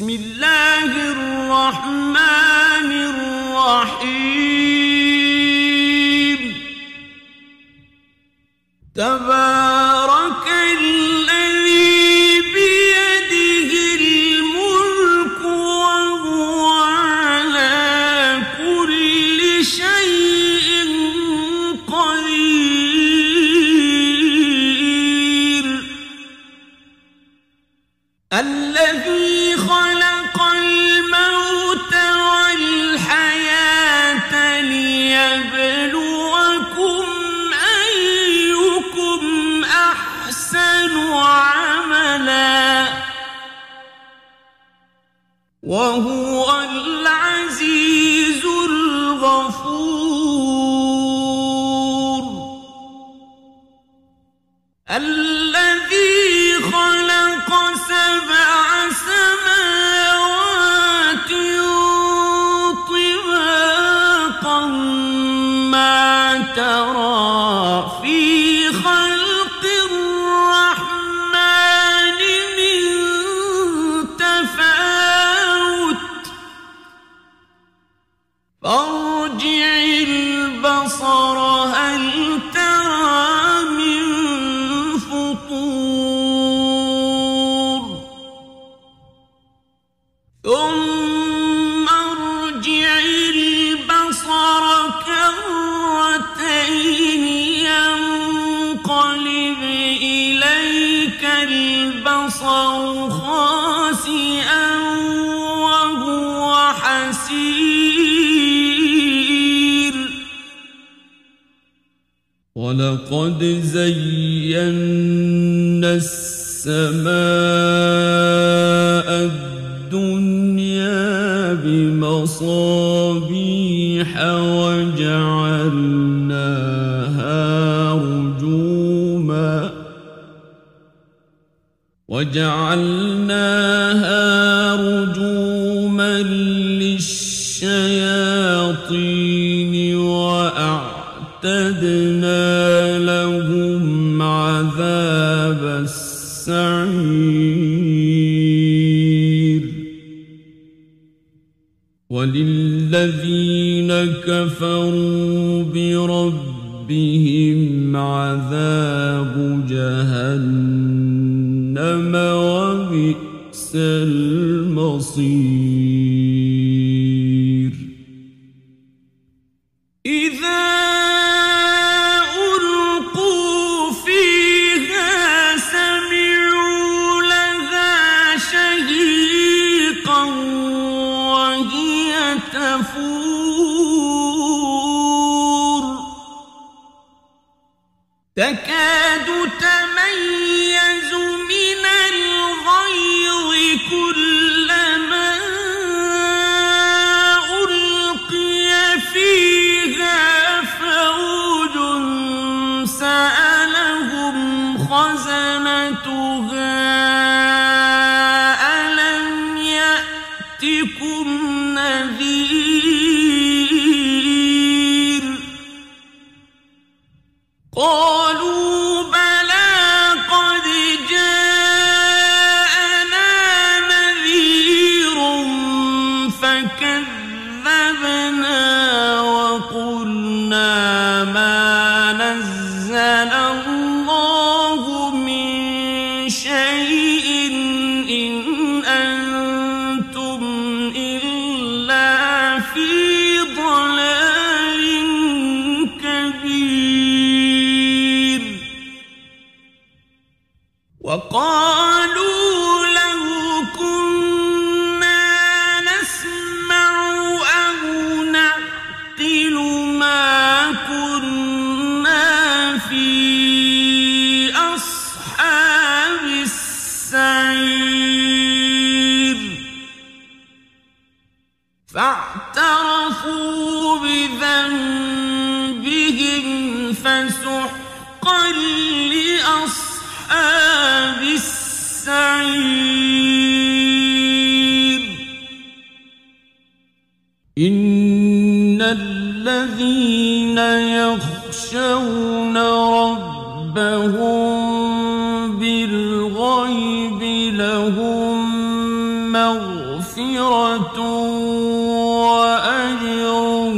بسم الله الرحمن الرحيم تبارك الذي بيده الملك وهو على كل شيء قدير الذي خلق الموت والحياة ليبلوكم أيكم أحسن عملا وهو العزيز الغفور الذي خلق سبع سماوات طباقا ما ترى في خلق الرحمن من تفاوت فارجع البصر هل ترى من فطور ثم ارجع البصر كرتين ينقلب إليك البصر خاسئا وهو حسير ولقد زينا السماء الدنيا بمصابيح وجعلناها رجوما للشياطين وأعتدنا لهم عذاب السعير وللذين كفروا بربهم عذاب جهنم وبئس المصير إذا ألقوا فيها سمعوا لها شهيقا وهي تفور تكاد تميز من الغيظ كلما ألقي فيها فوج سألهم خزنتها ألم يأتكم نذير قالوا بلى قد جاءنا نذير فكذبنا وقلنا ما نزل الله من شيء إن أنتم إلا في ضلال كبير وقالوا لو كنا نسمع أو نعقل ما كنا في أصحاب السعير فاعترفوا بذنبهم فسحقا لأصحاب السعير إن الذين يخشون ربهم بالغيب لهم مغفرة مغفرة وأجر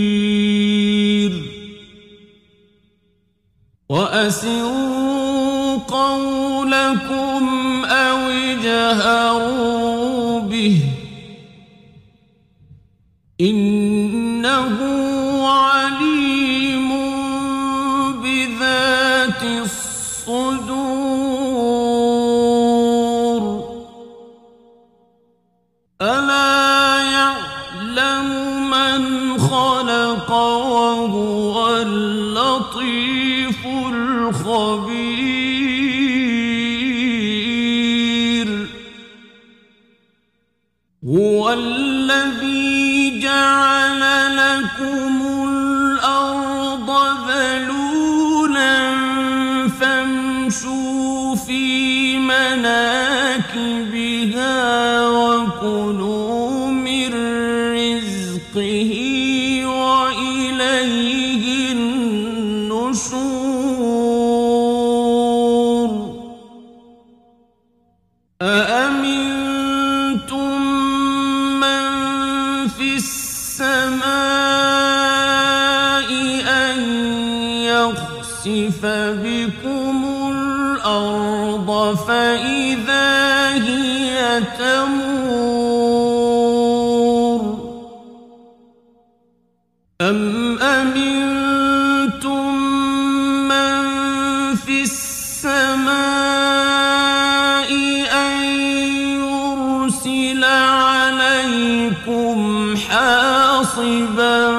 كبير وأسروا قولكم أو اجهروا به إنه عليم بذات الصدور ألا يعلم من خلق وهو اللطيف الخبير هو الذي جعل لكم الأرض ذلولا فامشوا في مناكبها وكلوا من رزقه وإليه النشور أأمنتم من في السماء أن يخسف بكم الأرض فإذا هي تمور أم أمنتم من في السماء أن يرسل عليكم حاصبا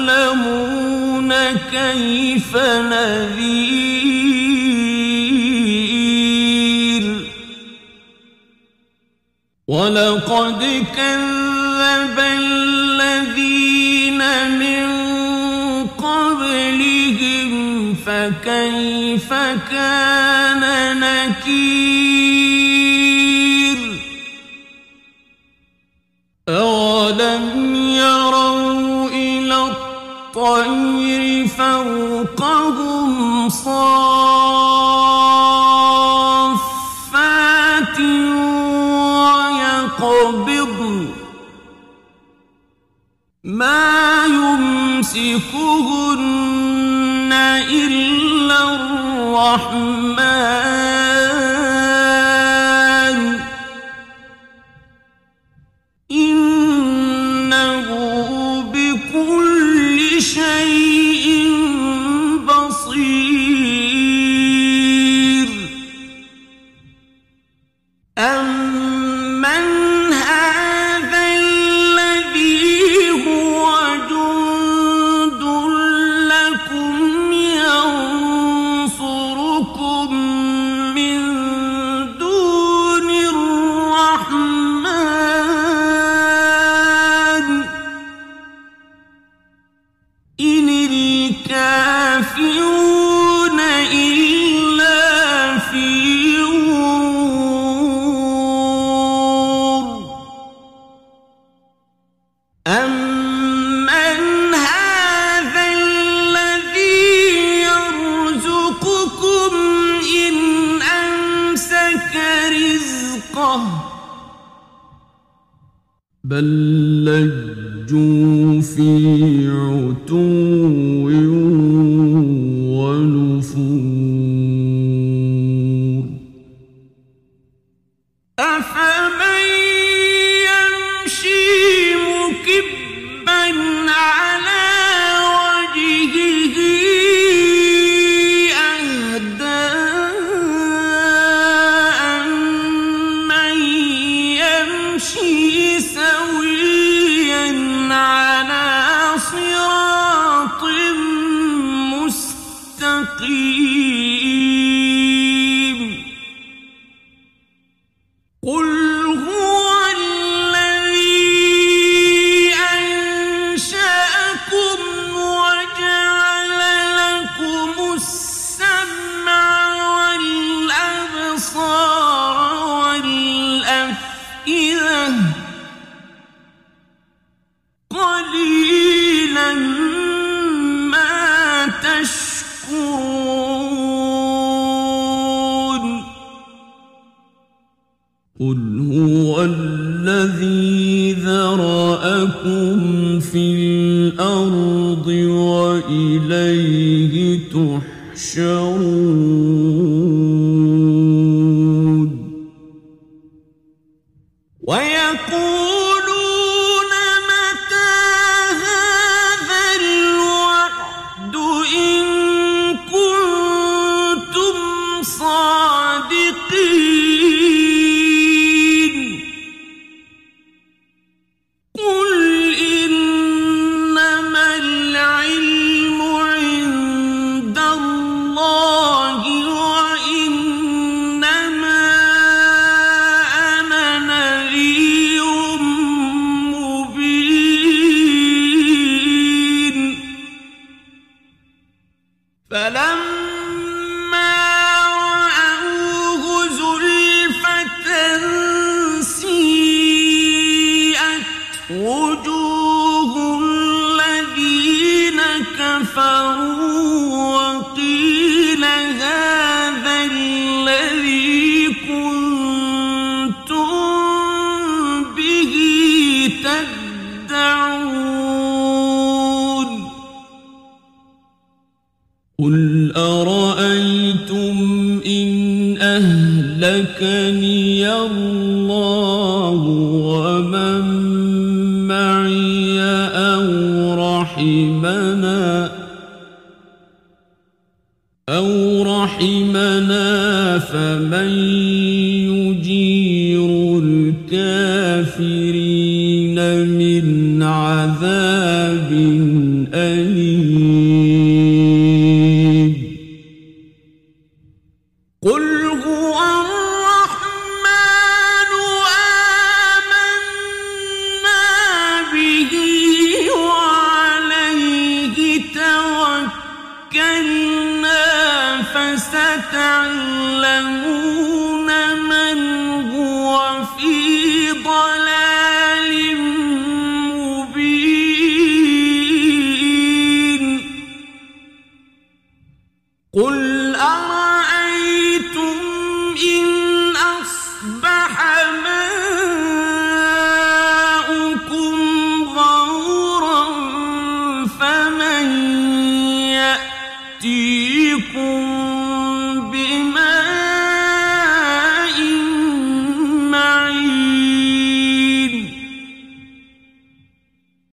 فستعلمون كيف نذير ولقد كذب الذين من قبلهم فكيف كان نكير أولم يروا إلى الطير فوقهم صافات ويقبضن ما يمسكهن إلا الرحمن إنه بكل شيء بصير أمن هذا الذي هو جند لكم ينصركم من دون الرحمن إن الكافرون إلا في غرور أمن هذا الذي يرزقكم إن أمسك رزقه بل لجوا في عتو ونفور أفمن يمشي مكبا على وجهه أهدى أمن يمشي سويا على صراط مستقيم قل هو قل هو الذي ذرأكم في الأرض وإليه تحشرون ويقولون متى هذا الوعد إن كنتم صادقين قل إنما العلم عند الله وإنما أنا نذير مبين فلما رأوه زلفة سيئت وجوه الذين كفروا وقيل هذا الذي كنتم به تدعون قل أرأيتم إن أهلكني الله ومن معي أو رحمنا فمن يجير الكافرين من عذاب أليم قل هو الرحمن آمنا به وعليه توكلنا فستعلمون من هو في ضلال مبين قل أرأيتم إن أصبح ماؤكم غورا فمن يأتيكم